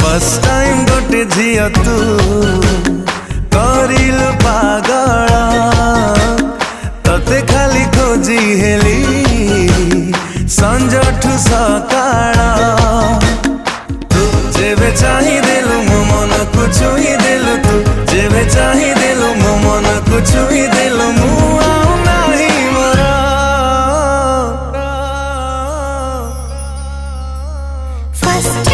first time गोटे झिया तू करिल पागल तते खाली खोजी हेली संजठू सकाळ तू जेबे चाही देलु मो मन को छुई देलु तू जेबे चाही देलु मो मन को छुई देलु मु आउ नाही मोरा फर्स्ट